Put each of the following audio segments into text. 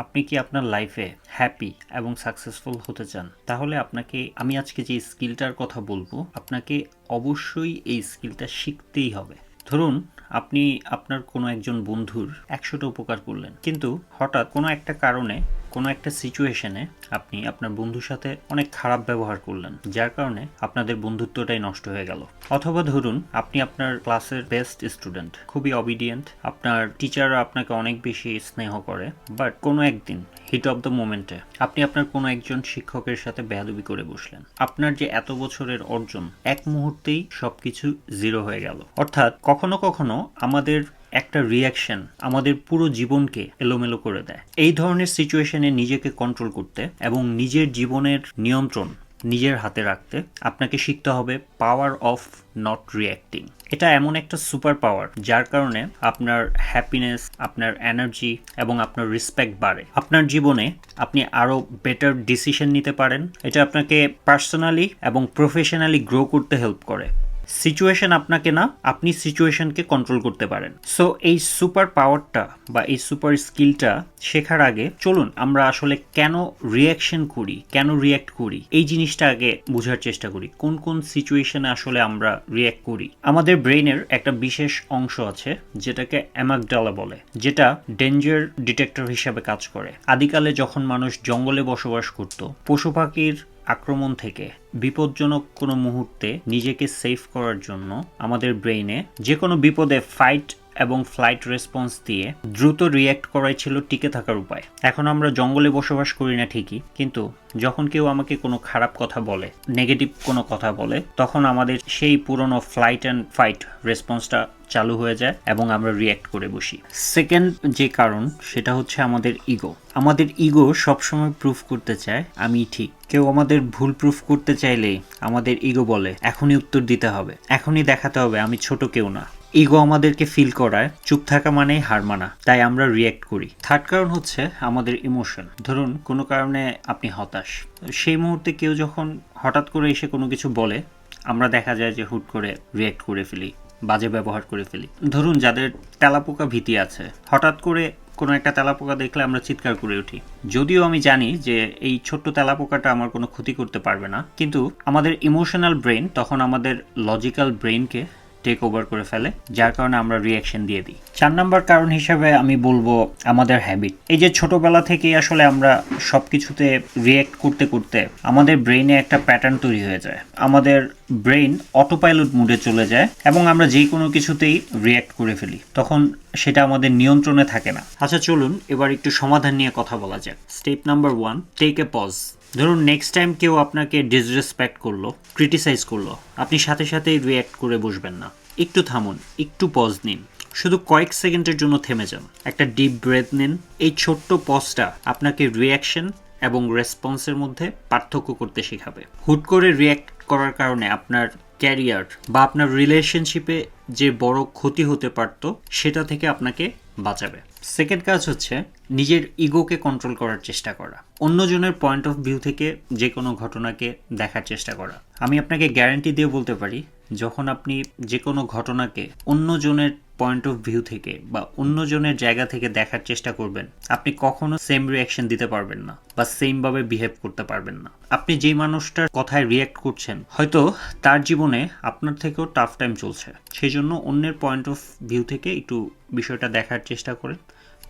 আপনি কি আপনার লাইফে হ্যাপি এবং সাকসেসফুল হতে চান, তাহলে আপনাকে আমি আজকে যে স্কিলটার কথা বলবো আপনাকে অবশ্যই এই স্কিলটা শিখতেই হবে। ধরুন আপনি আপনার কোনো একজন বন্ধুর 100টা উপকার করলেন, কিন্তু হঠাৎ কোনো একটা কারণে কোনো একটা সিচুয়েশনে আপনি আপনার বন্ধুর সাথে অনেক খারাপ ব্যবহার করলেন, যার কারণে আপনাদের বন্ধুত্বটাই নষ্ট হয়ে গেল। অথবা ধরুন আপনি আপনার ক্লাসের বেস্ট স্টুডেন্ট, খুবই অবিডিয়েন্ট, আপনার টিচাররা আপনাকে অনেক বেশি স্নেহ করে, বাট কোনো একদিন হিট অফ দ্য মোমেন্টে আপনি আপনার কোনো একজন শিক্ষকের সাথে বেয়াদবি করে বসলেন। আপনার যে এত বছরের অর্জন এক মুহূর্তেই সবকিছু জিরো হয়ে গেল। অর্থাৎ কখনো কখনো আমাদের একটা রিয়াকশন আমাদের পুরো জীবনকে এলোমেলো করে দেয়। এই ধরনের সিচুয়েশনে নিজেকে কন্ট্রোল করতে এবং নিজের জীবনের নিয়ন্ত্রণ নিজের হাতে রাখতে আপনাকে শিখতে হবে পাওয়ার অফ নট রিয়্যাক্টিং। এটা এমন একটা সুপার পাওয়ার যার কারণে আপনার হ্যাপিনেস, আপনার এনার্জি এবং আপনার রেসপেক্ট বাড়ে। আপনার জীবনে আপনি আরও বেটার ডিসিশন নিতে পারেন। এটা আপনাকে পার্সোনালি এবং প্রফেশনালি গ্রো করতে হেল্প করে। সিচুয়েশন আপনাকে না, আপনি সিচুয়েশনকে কন্ট্রোল করতে পারেন। সো এই সুপার পাওয়ারটা বা এই সুপার স্কিলটা শেখার আগে চলুন আমরা আসলে কেন রিয়াকশন করি, কেন রিয়্যাক্ট করি, এই জিনিসটা আগে বোঝার চেষ্টা করি। কোন কোন সিচুয়েশনে আসলে আমরা রিয়্যাক্ট করি। আমাদের ব্রেইনের একটা বিশেষ অংশ আছে যেটাকে অ্যামাগডালা বলে, যেটা ডেঞ্জার ডিটেক্টর হিসাবে কাজ করে। আদিকালে যখন মানুষ জঙ্গলে বসবাস করত, পশু পাখির আক্রমণ থেকে বিপজ্জনক কোনো মুহূর্তে নিজেকে সেভ করার জন্য আমাদের ব্রেইনে যে কোনো বিপদে ফাইট এবং ফ্লাইট রেসপন্স দিয়ে দ্রুত রিয়্যাক্ট করাই ছিল টিকে থাকার উপায়। এখন আমরা জঙ্গলে বসবাস করি না ঠিকই, কিন্তু যখন কেউ আমাকে কোনো খারাপ কথা বলে, নেগেটিভ কোনো কথা বলে, তখন আমাদের সেই পুরনো ফ্লাইট অ্যান্ড ফাইট রেসপন্সটা চালু হয়ে যায় এবং আমরা রিয়্যাক্ট করে বসি। সেকেন্ড যে কারণ সেটা হচ্ছে আমাদের ইগো। আমাদের ইগো সবসময় প্রুফ করতে চায় আমি ঠিক। কেউ আমাদের ভুল প্রুফ করতে চাইলেই আমাদের ইগো বলে এখনই উত্তর দিতে হবে, এখনই দেখাতে হবে আমি ছোট কেউ না। ইগো আমাদেরকে ফিল করায় চুপ থাকা মানেই হার মানা, তাই আমরা রিয়্যাক্ট করি। থার্ড কারণ হচ্ছে আমাদের ইমোশন। ধরুন কোনো কারণে আপনি হতাশ, সেই মুহূর্তে কেউ যখন হঠাৎ করে এসে কোনো কিছু বলে, আমরা দেখা যায় যে হুট করে রিয়্যাক্ট করে ফেলি, বাজে ব্যবহার করে ফেলি। ধরুন যাদের তেলাপোকা ভীতি আছে, হঠাৎ করে কোনো একটা তেলাপোকা দেখলে আমরা চিৎকার করে উঠি, যদিও আমি জানি যে এই ছোট্ট তেলাপোকাটা আমার কোনো ক্ষতি করতে পারবে না, কিন্তু আমাদের ইমোশনাল ব্রেন তখন আমাদের লজিক্যাল ব্রেনকে টেক ওভার করে ফেলে, যার কারণে আমরা রিয়াকশন দিয়ে দিই। 4 নাম্বার কারণ হিসেবে আমি বলবো আমাদের হ্যাবিট। এই যে ছোটবেলা থেকেই আসলে আমরা সব কিছুতে রিয়্যাক্ট করতে করতে আমাদের ব্রেইনে একটা প্যাটার্ন তৈরি হয়ে যায়। আমাদের ব্রেইন অটোপাইলট মুডে চলে যায় এবং আমরা যে কোনো কিছুতেই রিয়্যাক্ট করে ফেলি, তখন সেটা আমাদের নিয়ন্ত্রণে থাকে না। আচ্ছা চলুন এবার একটু সমাধান নিয়ে কথা বলা যাক। Step number 1, take a pause. ধরুন নেক্সট টাইম কেউ আপনাকে ডিসরেসপেক্ট করলো, ক্রিটিসাইজ করলো, আপনি সাথে সাথেই রিয়্যাক্ট করে বসবেন না। একটু থামুন, একটু পজ নিন, শুধু কয়েক সেকেন্ডের জন্য থেমে যান, একটা ডিপ ব্রেথ নিন। এই ছোট্ট পজটা আপনাকে রিয়াকশন এবং রেসপন্সের মধ্যে পার্থক্য করতে শেখাবে। হুট করে রিয়্যাক্ট করার কারণে আপনার ক্যারিয়ার বা আপনার রিলেশনশিপে যে বড় ক্ষতি হতে পারত সেটা থেকে আপনাকে বাঁচাবে। সেকেন্ড কাজ হচ্ছে নিজের ইগোকে কন্ট্রোল করার চেষ্টা করা, অন্যজনের পয়েন্ট অফ ভিউ থেকে যে কোনো ঘটনাকে দেখার চেষ্টা করা। আমি আপনাকে গ্যারান্টি দিয়ে বলতে পারি, যখন আপনি যে কোনো ঘটনাকে অন্যজনের পয়েন্ট অফ ভিউ থেকে বা অন্যজনের জায়গা থেকে দেখার চেষ্টা করবেন, আপনি কখনো সেম রিয়াকশন দিতে পারবেন না বা সেমভাবে বিহেভ করতে পারবেন না। আপনি যেই মানুষটার কথায় রিয়্যাক্ট করছেন, হয়তো তার জীবনে আপনার থেকেও টাফ টাইম চলছে, সেই জন্য অন্যের পয়েন্ট অফ ভিউ থেকে একটু বিষয়টা দেখার চেষ্টা করেন,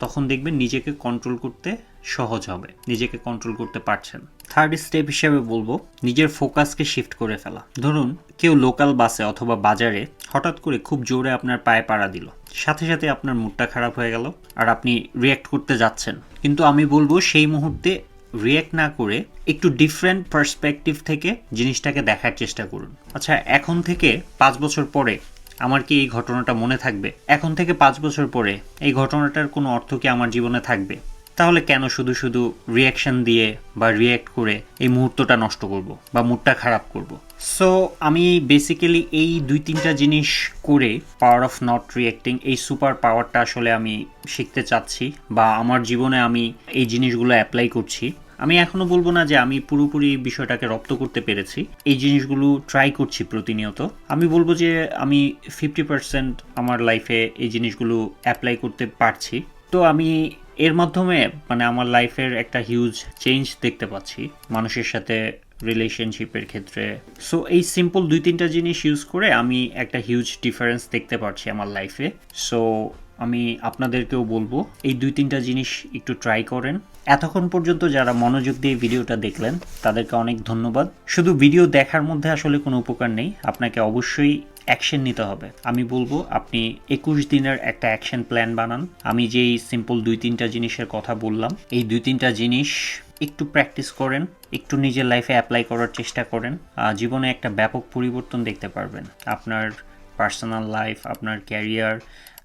তখন দেখবেন নিজেকে কন্ট্রোল করতে সহজ হবে, নিজেকে কন্ট্রোল করতে পারছেন। থার্ড স্টেপ হিসেবে বলবো নিজের ফোকাসকে শিফট করে ফেলা। ধরুন কেউ লোকাল বাসে অথবা বাজারে হঠাৎ করে খুব জোরে আপনার পায়ে পাড়া দিল, সাথে সাথে আপনার মুডটা খারাপ হয়ে গেল আর আপনি রিয়্যাক্ট করতে যাচ্ছেন, কিন্তু আমি বলবো সেই মুহূর্তে রিয়্যাক্ট না করে একটু ডিফারেন্ট পার্সপেক্টিভ থেকে জিনিসটাকে দেখার চেষ্টা করুন। আচ্ছা এখন থেকে 5 বছর পরে আমার কি এই ঘটনাটা মনে থাকবে? এখন থেকে 5 বছর পরে এই ঘটনাটার কোনো অর্থ কি আমার জীবনে থাকবে? তাহলে কেন শুধু শুধু রিয়াকশন দিয়ে বা রিয়্যাক্ট করে এই মুহূর্তটা নষ্ট করব বা মুডটা খারাপ করব? সো আমি বেসিক্যালি এই 2-3টা জিনিস করে পাওয়ার অফ নট রিয়্যাক্টিং, এই সুপার পাওয়ারটা আসলে আমি শিখতে চাচ্ছি বা আমার জীবনে আমি এই জিনিসগুলো অ্যাপ্লাই করছি। আমি এখনো বলবো না যে আমি পুরোপুরি বিষয়টাকে রপ্ত করতে পেরেছি, এই জিনিসগুলো ট্রাই করছি প্রতিনিয়ত। আমি বলবো যে আমি 50% আমার লাইফে এই জিনিসগুলো অ্যাপ্লাই করতে পারছি। তো আমি এর মাধ্যমে মানে আমার লাইফের একটা হিউজ চেঞ্জ দেখতে পাচ্ছি মানুষের সাথে রিলেশনশিপের ক্ষেত্রে। সো এই সিম্পল 2-3টা জিনিস ইউজ করে আমি একটা হিউজ ডিফারেন্স দেখতে পারছি আমার লাইফে। সো আমি আপনাদেরকেও বলবো এই 2-3টা জিনিস একটু ট্রাই করেন। এতক্ষণ পর্যন্ত যারা মনোযোগ দিয়ে ভিডিওটা দেখলেন তাদেরকে অনেক ধন্যবাদ। শুধু ভিডিও দেখার মধ্যে আসলে কোনো উপকার নেই, আপনাকে অবশ্যই অ্যাকশন নিতে হবে। আমি বলবো আপনি 21 দিনের একটা অ্যাকশন প্ল্যান বানান। আমি যেই সিম্পল 2-3টা জিনিসের কথা বললাম এই 2-3টা জিনিস একটু প্র্যাকটিস করেন, একটু নিজের লাইফে অ্যাপ্লাই করার চেষ্টা করেন, জীবনে একটা ব্যাপক পরিবর্তন দেখতে পারবেন। আপনার পার্সোনাল লাইফ, আপনার ক্যারিয়ার,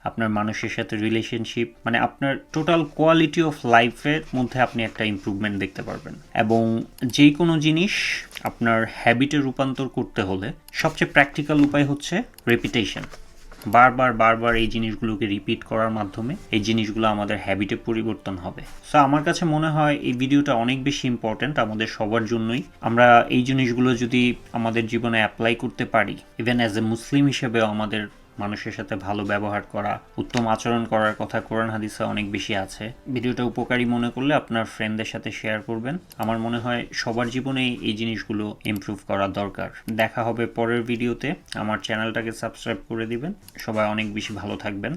আপনার মানুষের সাথে রিলেশনশিপ, মানে আপনার টোটাল কোয়ালিটি অফ লাইফের মধ্যে আপনি একটা ইমপ্রুভমেন্ট দেখতে পারবেন। এবং যে কোনো জিনিস আপনার হ্যাবিটে রূপান্তর করতে হলে সবচেয়ে প্র্যাকটিক্যাল উপায় হচ্ছে রেপিটেশন। বারবার এই জিনিসগুলোকে রিপিট করার মাধ্যমে এই জিনিসগুলো আমাদের হ্যাবিটে পরিবর্তন হবে। সো আমার কাছে মনে হয় এই ভিডিওটা অনেক বেশি ইম্পর্ট্যান্ট আমাদের সবার জন্যই। আমরা এই জিনিসগুলো যদি আমাদের জীবনে অ্যাপ্লাই করতে পারি, ইভেন অ্যাজ এ মুসলিম হিসেবেও আমাদের মানুষের সাথে ভালো ব্যবহার করা, উত্তম আচরণ করার কথা কোরআন হাদিসে অনেক বেশি আছে। ভিডিওটা উপকারী মনে করলে আপনার ফ্রেন্ডদের সাথে শেয়ার করবেন। আমার মনে হয় সবার জীবনেই এই জিনিসগুলো ইমপ্রুভ করা দরকার। দেখা হবে পরের ভিডিওতে। আমার চ্যানেলটাকে সাবস্ক্রাইব করে দিবেন। সবাই অনেক বেশি ভালো থাকবেন।